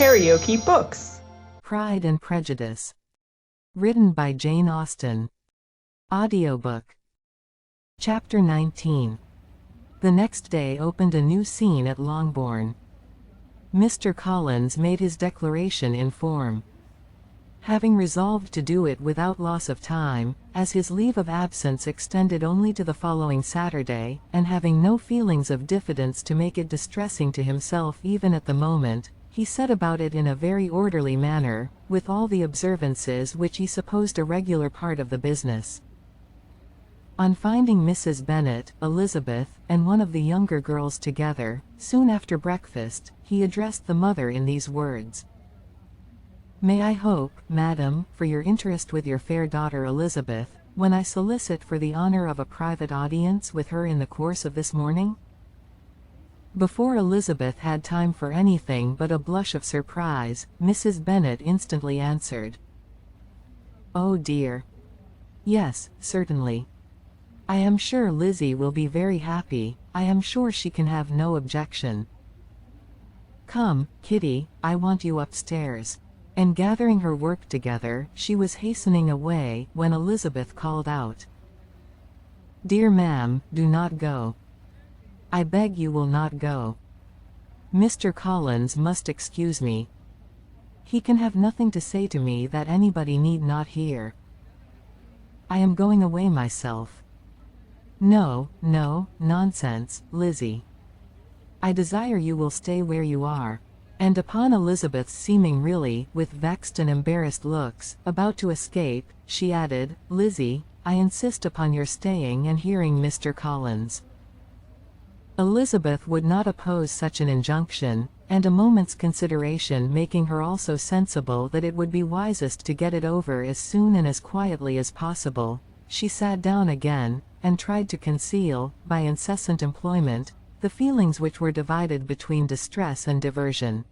KaraokeBooks. Pride and Prejudice. Written by Jane Austen. Audiobook. Chapter 19. The next day opened a new scene at Longbourn. Mr. Collins made his declaration in form. Having resolved to do it without loss of time, as his leave of absence extended only to the following Saturday, and having no feelings of diffidence to make it distressing to himself even at the moment, he set about it in a very orderly manner, with all the observances which he supposed a regular part of the business. On finding Mrs. Bennet, Elizabeth, and one of the younger girls together, soon after breakfast, he addressed the mother in these words. "May I hope, madam, for your interest with your fair daughter Elizabeth, when I solicit for the honor of a private audience with her in the course of this morning?" Before Elizabeth had time for anything but a blush of surprise, Mrs. Bennet instantly answered, "Oh dear. Yes, certainly. I am sure Lizzie will be very happy. I am sure she can have no objection. Come, Kitty, I want you upstairs." And gathering her work together, she was hastening away, when Elizabeth called out, "Dear ma'am, do not go. I beg you will not go. Mr. Collins must excuse me. He can have nothing to say to me that anybody need not hear. I am going away myself." "No, no, nonsense, Lizzie. I desire you will stay where you are." And upon Elizabeth's seeming really, with vexed and embarrassed looks, about to escape, she added, "Lizzie, I insist upon your staying and hearing Mr. Collins." Elizabeth would not oppose such an injunction, and a moment's consideration making her also sensible that it would be wisest to get it over as soon and as quietly as possible, she sat down again, and tried to conceal, by incessant employment, the feelings which were divided between distress and diversion.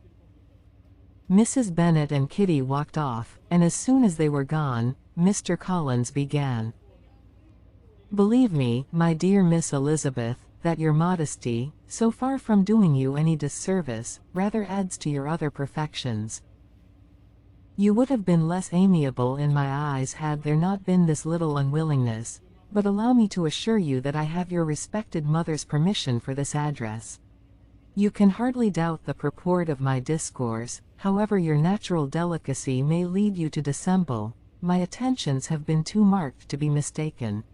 Mrs. Bennet and Kitty walked off, and as soon as they were gone, Mr. Collins began. "Believe me, my dear Miss Elizabeth, that your modesty, so far from doing you any disservice, rather adds to your other perfections. You would have been less amiable in my eyes had there not been this little unwillingness, but allow me to assure you that I have your respected mother's permission for this address. You can hardly doubt the purport of my discourse, however your natural delicacy may lead you to dissemble. My attentions have been too marked to be mistaken.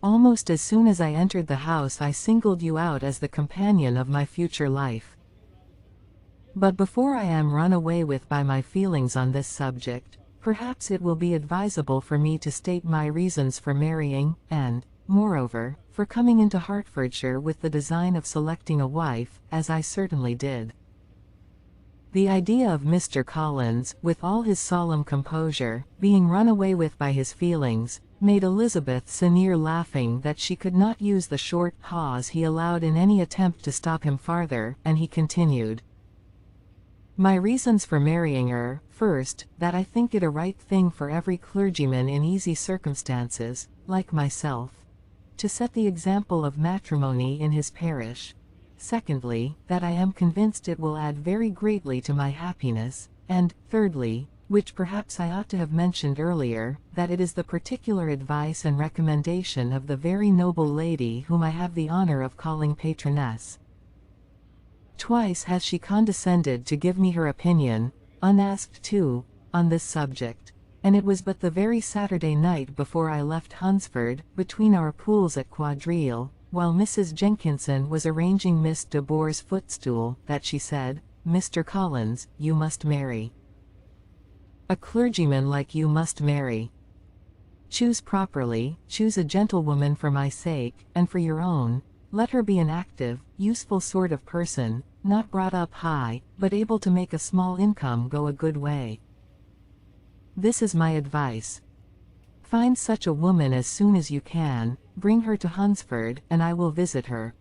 Almost as soon as I entered the house I singled you out as the companion of my future life. But before I am run away with by my feelings on this subject, perhaps it will be advisable for me to state my reasons for marrying, and, moreover, for coming into Hertfordshire with the design of selecting a wife, as I certainly did." The idea of Mr. Collins, with all his solemn composure, being run away with by his feelings, made Elizabeth so near laughing that she could not use the short pause he allowed in any attempt to stop him farther, and he continued. "My reasons for marrying her, first, that I think it a right thing for every clergyman in easy circumstances, like myself, to set the example of matrimony in his parish. Secondly, that I am convinced it will add very greatly to my happiness, and, thirdly, which perhaps I ought to have mentioned earlier, that it is the particular advice and recommendation of the very noble lady whom I have the honor of calling patroness. Twice has she condescended to give me her opinion, unasked too, on this subject, and it was but the very Saturday night before I left Hunsford, between our pools at Quadrille, while Mrs. Jenkinson was arranging Miss de Bourgh's footstool, that she said, 'Mr. Collins, you must marry. A clergyman like you must marry. Choose properly, choose a gentlewoman for my sake, and for your own. Let her be an active, useful sort of person, not brought up high, but able to make a small income go a good way. This is my advice. Find such a woman as soon as you can, bring her to Hunsford, and I will visit her.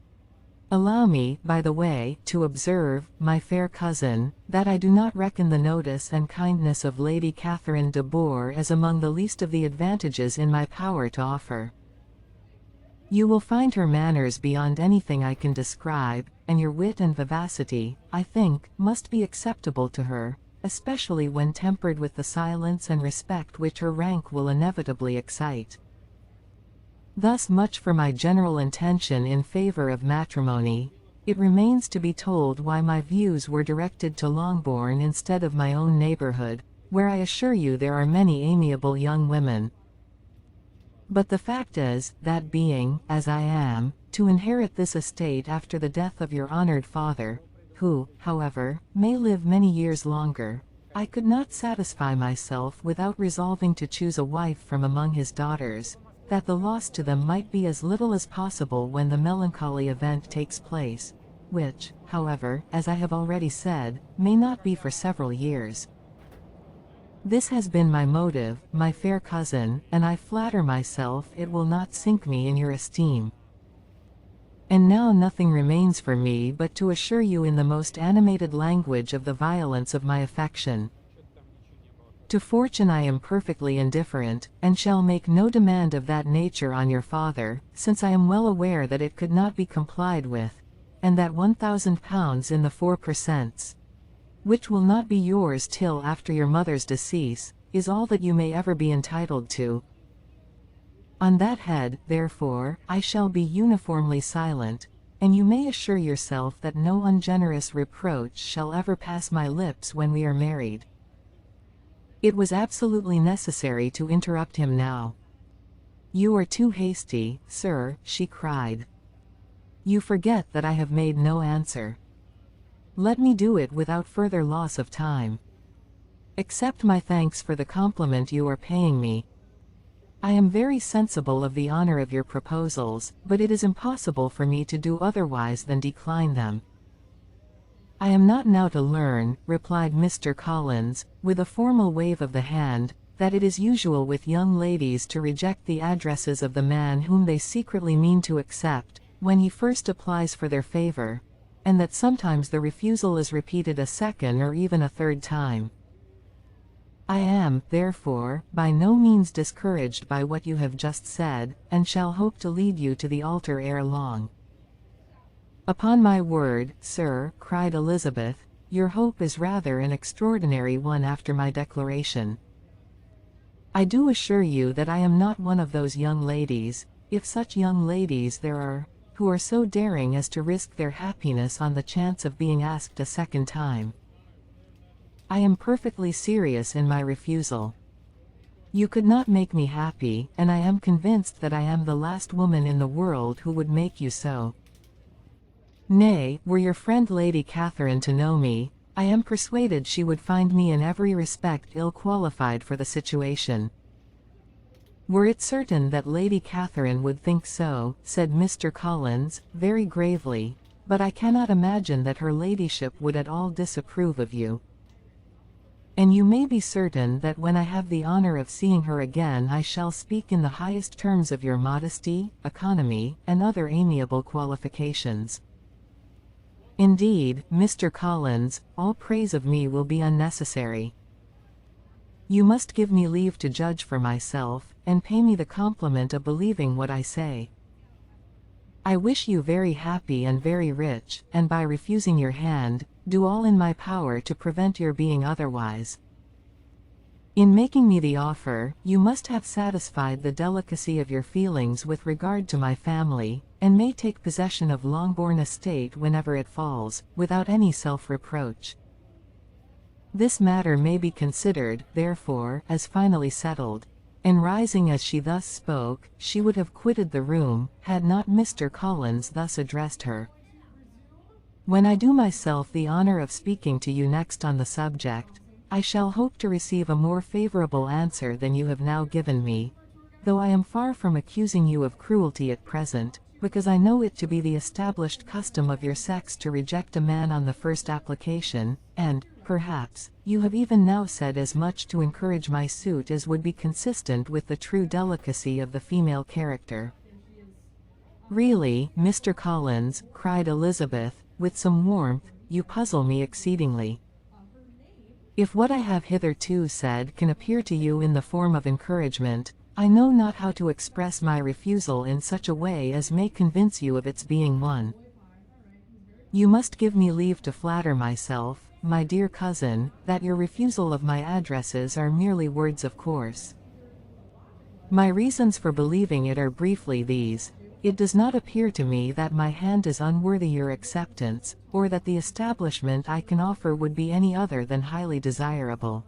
Allow me, by the way, to observe, my fair cousin, that I do not reckon the notice and kindness of Lady Catherine de Bourgh as among the least of the advantages in my power to offer. You will find her manners beyond anything I can describe, and your wit and vivacity, I think, must be acceptable to her, especially when tempered with the silence and respect which her rank will inevitably excite. Thus much for my general intention in favor of matrimony. It remains to be told why my views were directed to Longbourn instead of my own neighborhood, where I assure you there are many amiable young women. But the fact is, that being, as I am, to inherit this estate after the death of your honored father, who, however, may live many years longer, I could not satisfy myself without resolving to choose a wife from among his daughters, that the loss to them might be as little as possible when the melancholy event takes place, which, however, as I have already said, may not be for several years. This has been my motive, my fair cousin, and I flatter myself it will not sink me in your esteem. And now nothing remains for me but to assure you in the most animated language of the violence of my affection. To fortune I am perfectly indifferent, and shall make no demand of that nature on your father, since I am well aware that it could not be complied with, and that £1,000 in the 4%, which will not be yours till after your mother's decease, is all that you may ever be entitled to. On that head, therefore, I shall be uniformly silent, and you may assure yourself that no ungenerous reproach shall ever pass my lips when we are married. It was absolutely necessary to interrupt him now. "You are too hasty, sir," she cried. "You forget that I have made no answer. Let me do it without further loss of time. Accept my thanks for the compliment you are paying me. I am very sensible of the honor of your proposals, but it is impossible for me to do otherwise than decline them." "I am not now to learn," replied Mr. Collins, with a formal wave of the hand, "that it is usual with young ladies to reject the addresses of the man whom they secretly mean to accept, when he first applies for their favor, and that sometimes the refusal is repeated a second or even a third time. I am, therefore, by no means discouraged by what you have just said, and shall hope to lead you to the altar ere long." "Upon my word, sir," cried Elizabeth, "your hope is rather an extraordinary one after my declaration. I do assure you that I am not one of those young ladies, if such young ladies there are, who are so daring as to risk their happiness on the chance of being asked a second time. I am perfectly serious in my refusal. You could not make me happy, and I am convinced that I am the last woman in the world who would make you so. Nay, were your friend Lady Catherine to know me, I am persuaded she would find me in every respect ill qualified for the situation." "Were it certain that Lady Catherine would think so," said Mr. Collins, very gravely, "but I cannot imagine that her ladyship would at all disapprove of you. And you may be certain that when I have the honor of seeing her again I shall speak in the highest terms of your modesty, economy, and other amiable qualifications. Indeed, Mr. Collins, all praise of me will be unnecessary. You must give me leave to judge for myself, and pay me the compliment of believing what I say. I wish you very happy and very rich, and by refusing your hand, do all in my power to prevent your being otherwise. In making me the offer, you must have satisfied the delicacy of your feelings with regard to my family, and may take possession of Longbourn estate whenever it falls, without any self-reproach. This matter may be considered, therefore, as finally settled." And rising as she thus spoke, she would have quitted the room, had not Mr. Collins thus addressed her. "When I do myself the honor of speaking to you next on the subject, I shall hope to receive a more favorable answer than you have now given me, though I am far from accusing you of cruelty at present, because I know it to be the established custom of your sex to reject a man on the first application, and, perhaps, you have even now said as much to encourage my suit as would be consistent with the true delicacy of the female character." "Really, Mr. Collins," cried Elizabeth, with some warmth, "you puzzle me exceedingly. If what I have hitherto said can appear to you in the form of encouragement, I know not how to express my refusal in such a way as may convince you of its being one. You must give me leave to flatter myself, my dear cousin, that your refusal of my addresses are merely words of course. My reasons for believing it are briefly these. It does not appear to me that my hand is unworthy your acceptance, or that the establishment I can offer would be any other than highly desirable.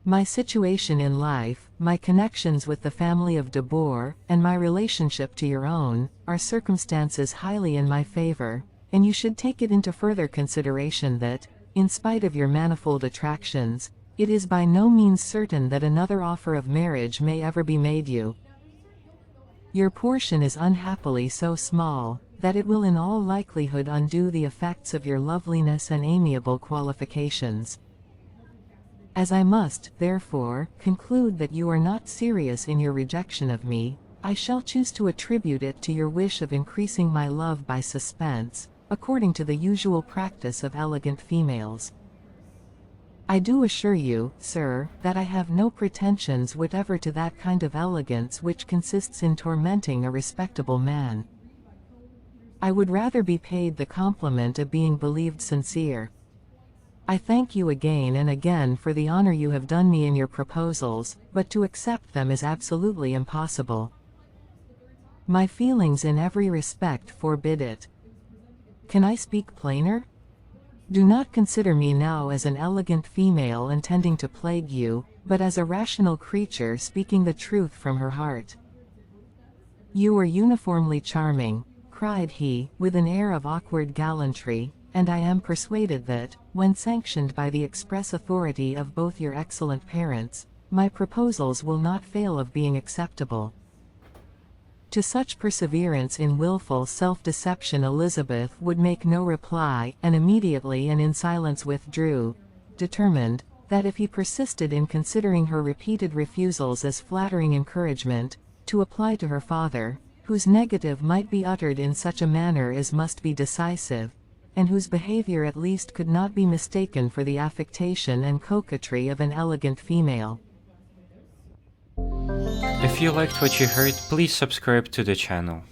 My situation in life, my connections with the family of de Boer, and my relationship to your own, are circumstances highly in my favor, and you should take it into further consideration that, in spite of your manifold attractions, it is by no means certain that another offer of marriage may ever be made you. Your portion is unhappily so small, that it will in all likelihood undo the effects of your loveliness and amiable qualifications. As I must, therefore, conclude that you are not serious in your rejection of me, I shall choose to attribute it to your wish of increasing my love by suspense, according to the usual practice of elegant females. I do assure you, sir, that I have no pretensions whatever to that kind of elegance which consists in tormenting a respectable man. I would rather be paid the compliment of being believed sincere. I thank you again and again for the honor you have done me in your proposals, but to accept them is absolutely impossible. My feelings in every respect forbid it. Can I speak plainer? Do not consider me now as an elegant female intending to plague you, but as a rational creature speaking the truth from her heart. You are uniformly charming, cried he, with an air of awkward gallantry, and I am persuaded that, when sanctioned by the express authority of both your excellent parents, my proposals will not fail of being acceptable. To such perseverance in wilful self-deception Elizabeth would make no reply, and immediately and in silence withdrew, determined, that if he persisted in considering her repeated refusals as flattering encouragement, to apply to her father, whose negative might be uttered in such a manner as must be decisive, and whose behavior at least could not be mistaken for the affectation and coquetry of an elegant female. If you liked what you heard, please subscribe to the channel.